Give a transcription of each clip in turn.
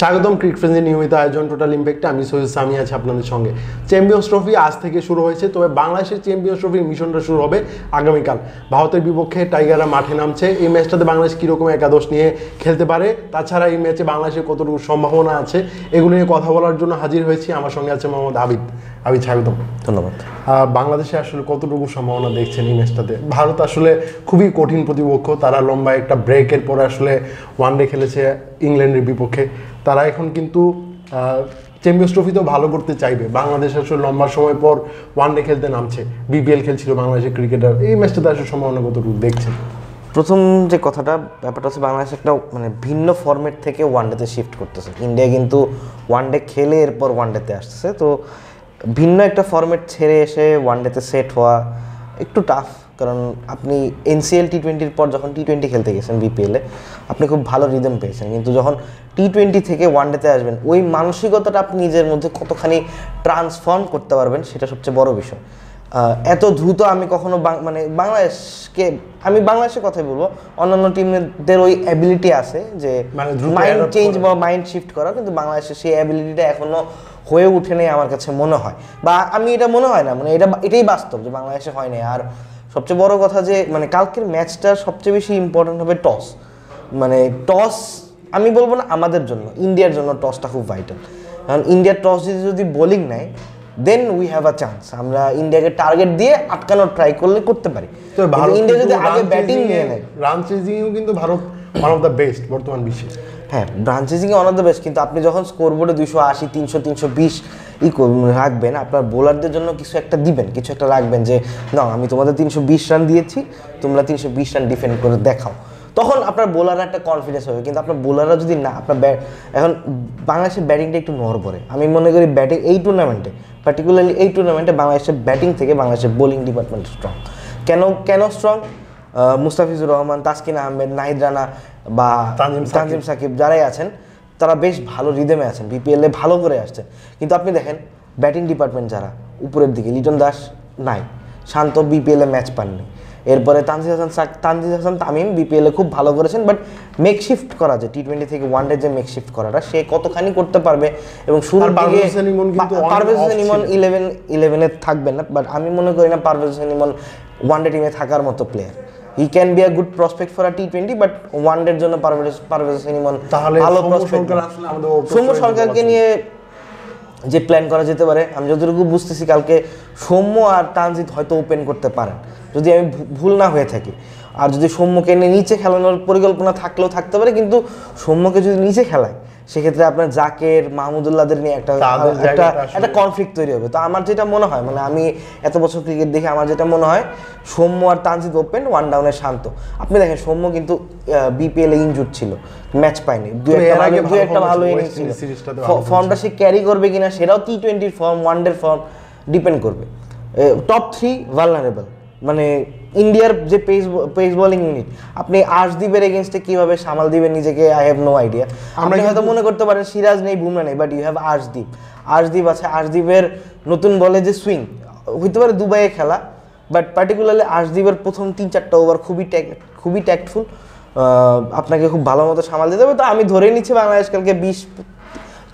স্বাগতম ক্রিকেট ফ্রেন্ডের নিয়মিত আয়োজন টোটাল ইম্প্যাক্টে। আমি সৈয়দ সামি আছি আপনাদের সঙ্গে। চ্যাম্পিয়ন্স ট্রফি আজ থেকে শুরু হয়েছে, তবে বাংলাদেশের চ্যাম্পিয়ন্স ট্রফির মিশনটা শুরু হবে আগামীকাল। ভারতের বিপক্ষে টাইগাররা মাঠে নামছে। এই ম্যাচটাতে বাংলাদেশ কীরকম একাদশ নিয়ে খেলতে পারে, তাছাড়া এই ম্যাচে বাংলাদেশের কতটুকু সম্ভাবনা আছে, এগুলো নিয়ে কথা বলার জন্য হাজির হয়েছি। আমার সঙ্গে আছে মোহাম্মদ আবিদ। আবিদ, স্বাগতম। ধন্যবাদ। বাংলাদেশে আসলে কতটুকু সম্ভাবনা দেখছেন এই ম্যাচটাতে? ভারত আসলে খুবই কঠিন প্রতিপক্ষ, তারা লম্বা একটা ব্রেকের পরে আসলে ওয়ানডে খেলেছে ইংল্যান্ডের বিপক্ষে। তারা এখন কিন্তু চ্যাম্পিয়ন্স ট্রফিতেও ভালো করতে চাইবে। বাংলাদেশ আসলে লম্বা সময় পর ওয়ানডে খেলতে নামছে, বিপিএল খেলছিল বাংলাদেশের ক্রিকেটার। এই ম্যাচটাতে আসলে সম্ভাবনা কতটুকু দেখছেন? প্রথম যে ব্যাপারটা হচ্ছে বাংলাদেশ একটা ভিন্ন ফরম্যাট থেকে ওয়ানডেতে শিফট করতেছে। ইন্ডিয়া কিন্তু ওয়ানডে খেলে এরপর ওয়ানডেতে আসতেছে, তো ভিন্ন একটা ফরম্যাট ছেড়ে এসে ওয়ানডেতে সেট হওয়া একটু টাফ। কারণ আপনি এনসিএল টি20-র পর যখন টি20 খেলতে গেছেন বিপিএলে, আপনি খুব ভালো রিদম পেয়েছেন, কিন্তু যখন টি20 থেকে ওয়ানডেতে আসবেন, ওই মানসিকতাটা আপনি নিজের মধ্যে কতখানি ট্রান্সফর্ম করতে পারবেন সেটা সবচেয়ে বড় বিষয়। এত দ্রুত আমি কখনো বাংলাদেশের কথাই বলবো, অন্যান্য টিমদের ওই অ্যাবিলিটি আছে যে মাইন্ড চেঞ্জ বা মাইন্ড শিফট করা, কিন্তু বাংলাদেশের সেই অ্যাবিলিটিটা এখনো হয়ে ওঠে নেই আমার কাছে মনে হয়। বা আমি এটা মনে হয় না, এটাই বাস্তব যে বাংলাদেশে হয় নাই। আর সবচেয়ে বড় কথা যে কালকের ম্যাচটা সবচেয়ে বেশি ইম্পর্টেন্ট হবে টস। টস আমি বলবো না আমাদের জন্য, ইন্ডিয়ার জন্য টসটা খুব ভাইটাল। কারণ ইন্ডিয়ার টস যদি বোলিং নেয়, then we have a chance. আমরা ইন্ডিয়াকে টার্গেট দিয়ে আটকানোর ট্রাই করতে পারি। ইন্ডিয়া যদি আগে ব্যাটিং নিয়ে নেয়, রান চেজিংও কিন্তু Bharat one of the best বর্তমান বিশ্বে। হ্যাঁ, run chasing one of the best, কিন্তু আপনি যখন স্কোরবোর্ডে 280, 300, 320 রাখবেন, আপনার বোলারদের জন্য কিছু একটা দিবেন, কিছু একটা রাখবেন যে না, আমি তোমাদের 320 রান দিয়েছি, তোমরা 320 রান ডিফেন্ড করে দেখাও। তখন আপনার বোলাররা একটা কনফিডেন্স হবে। কিন্তু আপনার বোলাররা যদি না, আপনার এখন বাংলাদেশের ব্যাটিংটা একটু নড়বড়ে। আমি মনে করি ব্যাটিং এই টুর্নামেন্টে, পার্টিকুলারলি এই টুর্নামেন্টে বাংলাদেশের ব্যাটিং থেকে বাংলাদেশের বোলিং ডিপার্টমেন্ট স্ট্রং। কেন স্ট্রং? মুস্তাফিজুর রহমান, তাসকিন আহমেদ, নাহিদ রানা বা তানজিম সাকিব যারাই আছেন, তারা বেশ ভালো রিদমে আছেন, বিপিএলে ভালো করে আসছেন। কিন্তু আপনি দেখেন ব্যাটিং ডিপার্টমেন্ট যারা উপরের দিকে, লিটন দাস নাই, শান্ত বিপিএলে ম্যাচ পাননি। এরপরে তানজিদ হাসান তামিম বিপিএলে খুব ভালো করেছেন, বাট মেকশিফট করা, যে টি20 থেকে ওয়ানডে যে মেকশিফট করাটা, সে কতখানি করতে পারবে। এবং শুরুর দিকে পারভেজ হোসেন ইমন 11-এ থাকবেন না, বাট আমি মনে করি না পারভেজ হোসেন ইমন ওয়ানডে টিমে থাকার মতো player. He can be a good prospect for a টি20, বাট ওয়ানডের জন্য পারভেজ হোসেন ইমন ভালো প্রসপেক্ট। সৌম্য সরকারকে নিয়ে যে প্ল্যান করা যেতে পারে, আমি যতটুকু বুঝতেছি কালকে সৌম্য আর তানজিদ হয়তো ওপেন করতে পারেন, যদি আমি ভুল না হয়ে থাকি। আর যদি সৌম্যকে নিয়ে নিচে খেলানোর পরিকল্পনা থাকলেও থাকতে পারে, কিন্তু সৌম্যকে যদি নিচে খেলায়, সেক্ষেত্রে আপনার জাকের, মাহমুদুল্লাহদের নিয়ে একটা কনফ্লিক্ট তৈরি হবে। তো আমার যেটা মনে হয়, আমি এত বছর ক্রিকেট দেখে আমার যেটা মনে হয়, সৌম্য আর তানজিদ ওপেন, ওয়ান ডাউনে শান্ত। আপনি দেখেন সৌম্য কিন্তু বিপিএলে ইনজুর ছিল, ম্যাচ পায়নি, দু একটা ভালো ইনিংস ছিল। ফর্মটা সে ক্যারি করবে কিনা সেটাও টি20 ফর্ম, ওয়ানডের ফর্ম ডিপেন্ড করবে। টপ 3 ভালনারেবল, ইন্ডিয়ার যে পেস বোলিং ইউনিট, আপনি আর্শদীপের এগেনস্টে কিভাবে সামাল দিবেন নিজেকে, আই হ্যাভ নো আইডিয়া। আপনি হয়তো মনে করতে পারেন সিরাজ নেই, বুমরা নেই, বাট ইউ হ্যাভ আর্শদীপ আছে। আর্শদীপের নতুন বলে যে সুইং হইতে পারে দুবাইয়ে খেলা, বাট পার্টিকুলারলি আর্শদীপের প্রথম 3-4টা ওভার খুবই ট্যাক্টফুল, আপনাকে খুব ভালো মতো সামাল দিতে হবে। তো আমি ধরে নিচ্ছি বাংলাদেশ কালকে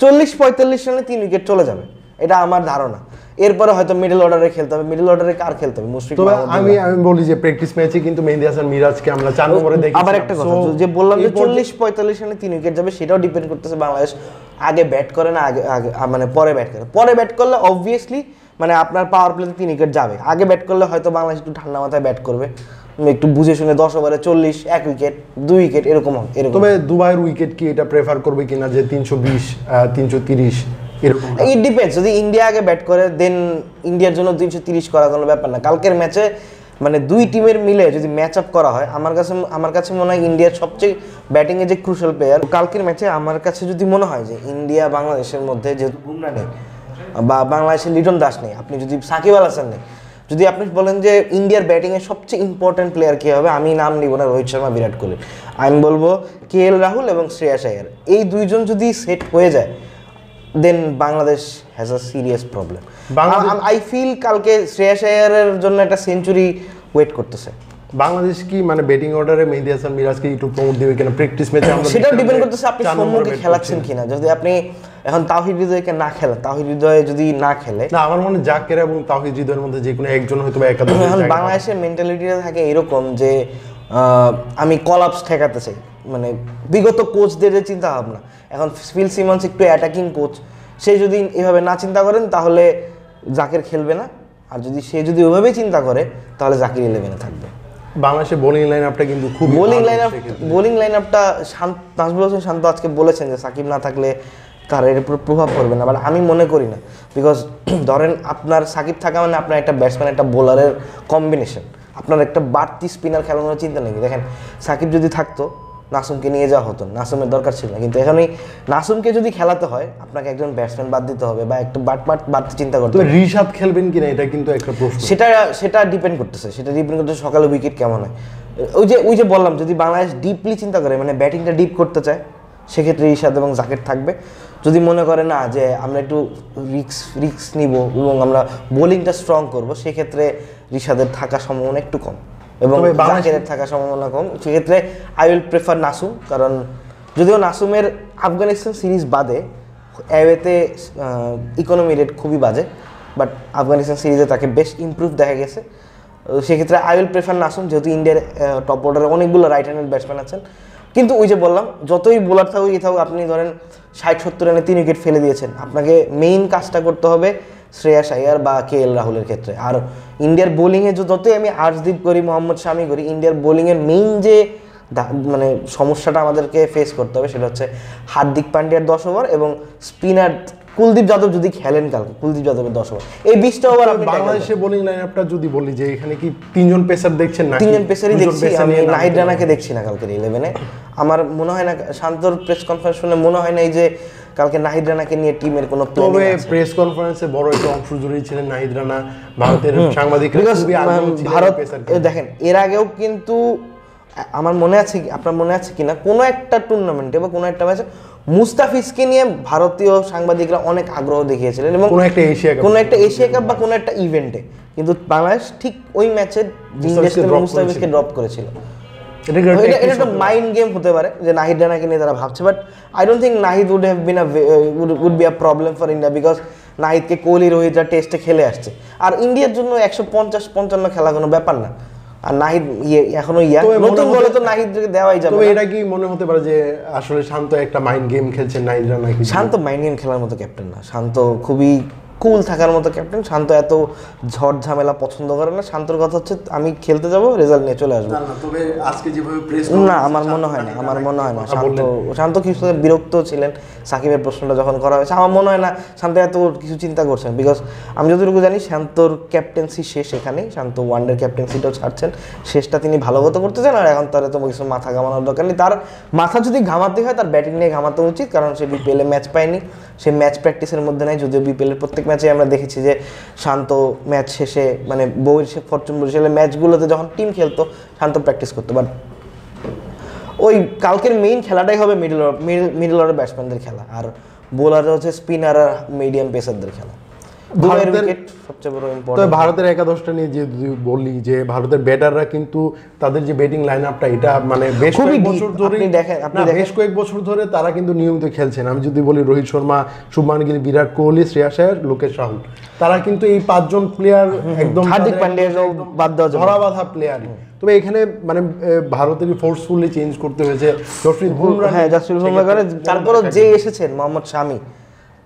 40-45 রানে 3 উইকেট চলে যাবে, এটা আমার ধারণা। এরপরে হয়তো মিডল অর্ডারে খেলতে হবে। মিডল অর্ডারে কার খেলতে হবে? মুশফিক। আমি বলি যে প্র্যাকটিস ম্যাচে কিন্তু মেহেদী হাসান মিরাজকে আমরা 4 নম্বরে দেখি। আবার একটা কথা যে বললাম যে 40-45 রানে 3 উইকেট যাবে, সেটাও ডিপেন্ড করতেছে বাংলাদেশ আগে ব্যাট করে না আগে পরে ব্যাট করে। পরে ব্যাট করলে অবভিয়াসলি আপনার পাওয়ার প্লেতে 3 উইকেট যাবে। আগে ব্যাট করলে হয়তো বাংলাদেশ একটু ঠান্ডা মাথায় ব্যাট করবে, একটু বুঝে শুনে 10 ওভারে 40, 1 উইকেট, 2 উইকেট এরকম। তবে দুবাইয়ের উইকেট কি এটা প্রেফার করবে কিনা, যে 320, 330 এরকম? It depends. যদি ইন্ডিয়া আগে ব্যাট করে, দেন ইন্ডিয়ার জন্য 330 করা কোনো ব্যাপার না। কালকের ম্যাচে দুই টিমের মিলে যদি ম্যাচ আপ করা হয়, আমার কাছে মনে হয় ইন্ডিয়ার সবচেয়ে ব্যাটিংয়ে যে ক্রুশাল প্লেয়ার কালকের ম্যাচে, আমার কাছে যদি মনে হয় যে ইন্ডিয়া বাংলাদেশের মধ্যে যেহেতু বুমরা নেই বা বাংলাদেশের লিটন দাস নেই, আপনি যদি সাকিব আল হাসান নেই, যদি আপনি বলেন যে ইন্ডিয়ার ব্যাটিংয়ের সবচেয়ে ইম্পর্টেন্ট প্লেয়ার কী হবে, আমি নাম নিব না রোহিত শর্মা, বিরাট কোহলি, আমি বলবো KL রাহুল এবং শ্রেয়াস আয়ার। এই দুইজন যদি সেট হয়ে যায়, then Bangladesh has a serious problem. I feel কালকে শ্রেয়াস আয়ারের জন্য একটা সেঞ্চুরি ওয়েট করতেছে। বাংলাদেশ কি মানে ব্যাটিং অর্ডারে মেহেদী হাসান মিরাজকে একটু প্রমোট দিবে কিনা প্র্যাকটিস ম্যাচে? সেটাও ডিপেন্ড করতেছে আপনি সম্মুখে খেলাচ্ছেন কিনা। যদি আপনি এখন তাওহিদ হৃদয়কে না খেলেন, তাওহিদ হৃদয় যদি না খেলে, না আমার মনে হয় জাকের এবং তাওহিদ হৃদয়ের মধ্যে যে কোনো একজন হয়তো বা একাদশ। এখন বাংলাদেশের মেন্টালিটিটা থাকে এরকম যে আমি কলাপস ঠেকাতে চাই, মানে বিগত কোচদের যে চিন্তা ভাবনা। এখন ফিল সিমন্স একটু অ্যাটাকিং কোচ, সে যদি এভাবে না চিন্তা করেন তাহলে জাকের খেলবে না, আর যদি সে যদি ওইভাবেই চিন্তা করে তাহলে জাকির 11-এ থাকবে। বাংলাদেশের বোলিং লাইন আপটা কিন্তু খুব বোলিং লাইন আপটা নাজমুল হোসেন শান্ত আজকে বলেছেন যে সাকিব না থাকলে তার এর উপর প্রভাব পড়বে না, বাট আমি মনে করি না। বিকজ ধরেন আপনার সাকিব থাকা মানে আপনার একটা ব্যাটসম্যান একটা বোলারের কম্বিনেশন, আপনার একটা বাড়তি স্পিনার খেলানোর চিন্তা নেই। দেখেন সাকিব যদি থাকতো নাসুমকে নিয়ে যাওয়া হতো, নাসুমের দরকার ছিল না। কিন্তু এখানে নাসুমকে যদি খেলাতে হয় আপনাকে একজন ব্যাটসম্যান বাদ দিতে হবে বা একটা বাড়তি চিন্তা করতে হবে। রিশাদ খেলবেন কিনা এটা কিন্তু একটা প্রশ্ন। সেটা ডিপেন্ড করতেছে, সকালে উইকেট কেমন হয়। ওই যে বললাম, যদি বাংলাদেশ ডিপলি চিন্তা করে মানে ব্যাটিংটা ডিপ করতে চায়, সেক্ষেত্রে রিশাদ এবং জাকের থাকবে। যদি মনে করে না যে আমরা একটু রিস্ক নিব এবং আমরা বোলিংটা স্ট্রং করব, সেক্ষেত্রে রিশাদের থাকার সম্ভাবনা একটু কম এবং জাকেরের থাকার সম্ভাবনা কম। সেক্ষেত্রে আই উইল প্রেফার নাসুম, কারণ যদিও নাসুমের আফগানিস্তান সিরিজ বাদে অ্যাওয়েতে ইকোনমি রেট খুবই বাজে, বাট আফগানিস্তান সিরিজে তাকে বেশ ইমপ্রুভ দেখা গেছে। সেক্ষেত্রে আই উইল প্রেফার নাসুম, যেহেতু ইন্ডিয়ার টপ অর্ডারে অনেকগুলো রাইট হ্যান্ডেড ব্যাটসম্যান আছেন। কিন্তু ওই যে বললাম, যতই বোলার থাকুক থাকুক, আপনি ধরেন 60-70 রানে 3 উইকেট ফেলে দিয়েছেন, আপনাকে মেইন কাজটা করতে হবে শ্রেয়াস আইয়ার বা KL রাহুলের ক্ষেত্রে। আর ইন্ডিয়ার বোলিংয়ে যতই আমি আর্শদীপ করি, মোহাম্মদ শামি করি, ইন্ডিয়ার বোলিংয়ের মেইন যে মানে সমস্যাটা আমাদেরকে ফেস করতে হবে সেটা হচ্ছে হার্দিক পান্ডিয়ার 10 ওভার এবং স্পিনার কুলদীপ যাদব যদি খেলেন কালকে, কুলদীপ যাদবের 10 ওভার, এই 20টা ওভার আপনি বাংলাদেশের বোলিং লাইনআপটা যদি বলি যে এখানে কি 3জন পেসার দেখছেন না? 3জন পেসারই দেখছি আমি, নাহিদ রানাকে দেখছি না কালকের 11-এ। আমার মনে হয় না, শান্তর প্রেস কনফারেন্স শুনে মনে হয় না এই যে কালকে নাহিদ রানাকে নিয়ে টিমের কোনো প্ল্যানিং আছে। তবে প্রেস কনফারেন্সে বড় একটা অংশ জুড়েই ছিলেন নাহিদ রানা। ভারতের সাংবাদিকরা খুবই আগ্রহী ছিলেন ভারত পেসার। দেখেন এর আগেও কিন্তু আমার মনে আছে, আপনার মনে আছে কিনা, কোনো একটা টুর্নামেন্টে বা কোনো একটা ম্যাচে মুস্তাফিজকে নিয়ে ভারতীয় সাংবাদিকরা অনেক আগ্রহ দেখিয়েছিলেন এবং কোনো একটা এশিয়া কাপ বা কোনো একটা ইভেন্টে, কিন্তু বাংলাদেশ ঠিক ওই ম্যাচে মুস্তাফিজকে ড্রপ করেছিল। এটা একটা মাইন্ড গেম হতে পারে যে নাহিদ রানাকে নিয়ে তারা ভাবছে, but I don't think Nahid would be a problem for India, because নাহিদকে কোহলি রোহিতরা টেস্টে খেলে আসছে, আর ইন্ডিয়ার জন্য 150-55 খেলা কোনো ব্যাপার না। আর নাহিদ এখনো নতুন বলে তো নাহিদকে দেওয়াই যাবে। তবে এটা কি মনে হতে পারে যে আসলে শান্ত একটা মাইন্ড গেম খেলছেন নাহিদ রানা? শান্ত মাইন্ড গেম খেলার মতো ক্যাপ্টেন না, শান্ত খুবই কুল থাকার মতো ক্যাপ্টেন। শান্ত এত ঝড় ঝামেলা পছন্দ করে না। শান্তর কথা হচ্ছে আমি খেলতে যাব, রেজাল্ট নিয়ে চলে আসবো। তবে আজকে যেভাবে প্রেস না, আমার মনে হয় না শান্ত কিছু বিরক্ত ছিলেন সাকিবের প্রশ্নটা যখন করা হয়েছে। আমার মনে হয় না শান্ত এত কিছু চিন্তা করছেন, বিকজ আমি যতটুকু জানি শান্তর ক্যাপ্টেন্সি শেষ এখানেই। শান্ত ওয়ানডের ক্যাপ্টেন্সিটাও ছাড়ছেন, শেষটা তিনি ভালোমতো করতে চান, আর এখন তার এত কিছু মাথা ঘামানোর দরকার নেই। তার মাথা যদি ঘামাতে হয় তার ব্যাটিং নিয়ে ঘামাতে উচিত, কারণ সে বিপিএলে ম্যাচ পায়নি, সে ম্যাচ প্র্যাকটিসের মধ্যে নাই। যদিও বিপিএলের প্রত্যেক ম্যাচে আমরা দেখেছি যে শান্ত ম্যাচ শেষে মানে ফরচুন বরিশালের ম্যাচগুলোতে যখন টিম খেলতো শান্ত প্র্যাকটিস করতো, বাট ওই কালকের মেইন খেলাটাই হবে মিডল অর্ডার ব্যাটসম্যানদের খেলা, আর বোলার হচ্ছে স্পিনার আর মিডিয়াম পেসারদের খেলা। ভারতের একাদশটা নিয়ে যে বলি যে ভারতের ব্যাটাররা কিন্তু তাদের যে ব্যাটিং লাইন আপটা এটা মানে বেশ কয়েক বছর ধরে তারা কিন্তু নিয়মিত খেলছেন। আমি যদি বলি রোহিত শর্মা, শুভমান গিল, বিরাট কোহলি, শ্রেয়াস আয়ার, লোকেশ রাহুল, তারা কিন্তু এই 5 জন প্লেয়ার একদম হার্দিক পান্ডিয়া বাদ দেওয়া ধরা বাঁধা প্লেয়ার। তবে এখানে মানে ভারতেরই ফোর্সফুলি চেঞ্জ করতে হয়েছে জসপ্রীত বুমরাহ। হ্যাঁ, জসপ্রীত বুমরাহ করে, তারপরও যে এসেছেন মোহাম্মদ শামি,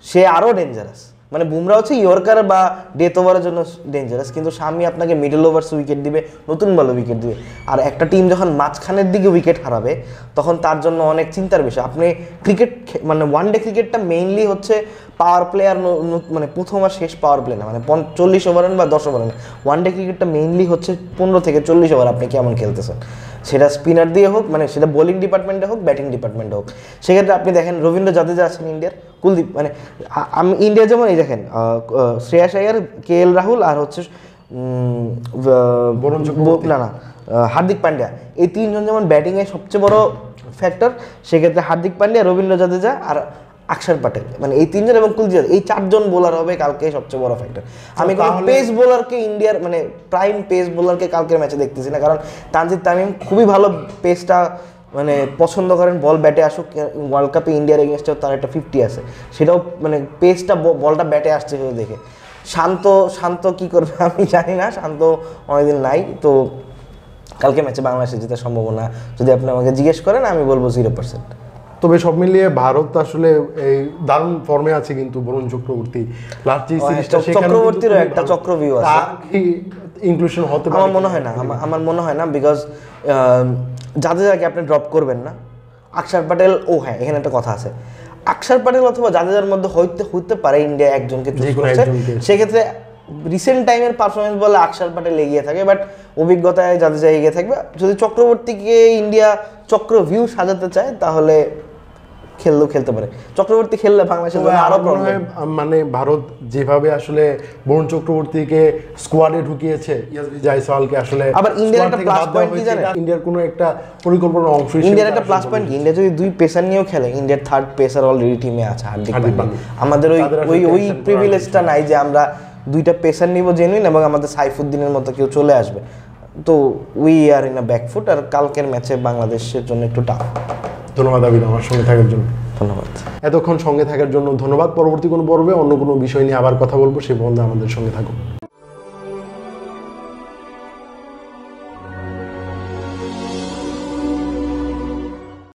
সে আরো ডেঞ্জারাস। মানে বুমরাহ হচ্ছে ইয়র্কার বা ডেথ ওভারের জন্য ডেঞ্জারাস, কিন্তু শামি আপনাকে মিডল ওভার্স উইকেট দিবে, নতুন বলে উইকেট দিবে। আর একটা টিম যখন মাঝখানের দিকে উইকেট হারাবে তখন তার জন্য অনেক চিন্তার বিষয়। আপনি ক্রিকেট মানে ওয়ানডে ক্রিকেটটা মেইনলি হচ্ছে পাওয়ার প্লে আর মানে প্রথম আর শেষ পাওয়ার প্লে না, মানে 40 ওভার বা 10 ওভার না। ওয়ানডে ক্রিকেটটা মেইনলি হচ্ছে 15 থেকে 40 ওভার আপনি কেমন খেলতেছেন, সেটা স্পিনার দিয়ে হোক, মানে সেটা বোলিং ডিপার্টমেন্টে হোক, ব্যাটিং ডিপার্টমেন্টে হোক। সেক্ষেত্রে আপনি দেখেন রবীন্দ্র জাদেজা আছেন ইন্ডিয়ার, কুলদীপ, মানে আমি ইন্ডিয়া যেমন এই দেখেন শ্রেয়াস আয়ার, KL রাহুল আর হচ্ছে হার্দিক পান্ডিয়া, এই 3 জন যেমন ব্যাটিংয়ে সবচেয়ে বড় ফ্যাক্টর, সেক্ষেত্রে হার্দিক পান্ডিয়া, রবীন্দ্র জাদেজা আর আকসার প্যাটেল, মানে এই তিনজন এবং কুলদীপ, এই চারজন বোলার হবে কালকে সবচেয়ে বড় ফ্যাক্টর। আমি কোনো পেস বোলারকে ইন্ডিয়ার মানে প্রাইম পেস বোলারকে কালকের ম্যাচে দেখতেছি না, কারণ তানজিদ তামিম খুবই ভালো পেসটা মানে পছন্দ করেন, বল ব্যাটে আসুক। ওয়ার্ল্ড কাপে ইন্ডিয়ার এগেনস্টেও তার একটা 50 আছে, সেটাও মানে পেসটা বলটা ব্যাটে আসছে সেটা দেখে। শান্ত কি করবে আমি জানি না, শান্ত অনেকদিন নাই। তো কালকে ম্যাচে বাংলাদেশের জেতার সম্ভাবনা যদি আপনি আমাকে জিজ্ঞেস করেন আমি বলবো 0%। তবে সব মিলিয়ে ভারত আসলে এই দারুণ ফর্মে আছে, কিন্তু বরুণ চক্রবর্তী লাস্ট যে সিরিজটা চক্রবর্তীরও একটা চক্রভিউ আছে, তার কি ইনক্লুশন হতে পারে? আমার মনে হয় না বিকজ জাদেজাকে আপনি ড্রপ করবেন না। আকসার প্যাটেল, ও হ্যাঁ এখানে একটা কথা আছে, আকসার প্যাটেল অথবা জাদেজার মধ্যে হইতে পারে ইন্ডিয়া একজনকে চুজ করছে, সেক্ষেত্রে রিসেন্ট টাইমের পারফরমেন্স বলে আকসার প্যাটেল এগিয়ে থাকে, বাট অভিজ্ঞতায় জাদেজা এগিয়ে থাকবে। যদি চক্রবর্তীকে ইন্ডিয়া চক্রভিউ সাজাতে চায় তাহলে খেলতে পারে। চক্রবর্তী খেললে বাংলাদেশের জন্য আরো প্রবলেম। মানে ভারত যেভাবে আসলে বরুণ চক্রবর্তীকে স্কোয়াডে ঢুকিয়েছে, ইয়াসবি জায়সওয়ালকে আসলে আবার ইন্ডিয়ার একটা প্লাস পয়েন্ট কি জানেন, ইন্ডিয়ার কোনো একটা পরিকল্পনার অংশ হিসেবে ইন্ডিয়ার একটা প্লাস পয়েন্ট কি, ইন্ডিয়া যদি দুই পেসার নিয়েও খেলে, ইন্ডিয়ার থার্ড পেসার অলরেডি টিমে আছে হার্দিক পান্ডিয়া। আমাদের ওই প্রিভিলেজটা নাই যে আমরা দুইটা পেসার নিব জেনুইন এবং আমাদের সাইফুদ্দিনের মতো কেউ চলে আসবে। তো we are in a backfoot, আর কালকের ম্যাচে বাংলাদেশের জন্য একটু টাফ। ধন্যবাদ আবিদ আমার সঙ্গে থাকার জন্য। ধন্যবাদ এতক্ষণ সঙ্গে থাকার জন্য ধন্যবাদ। পরবর্তী কোনো পর্বে অন্য কোনো বিষয় নিয়ে আবার কথা বলবো, সে পর্যন্ত আমাদের সঙ্গে থাকুন।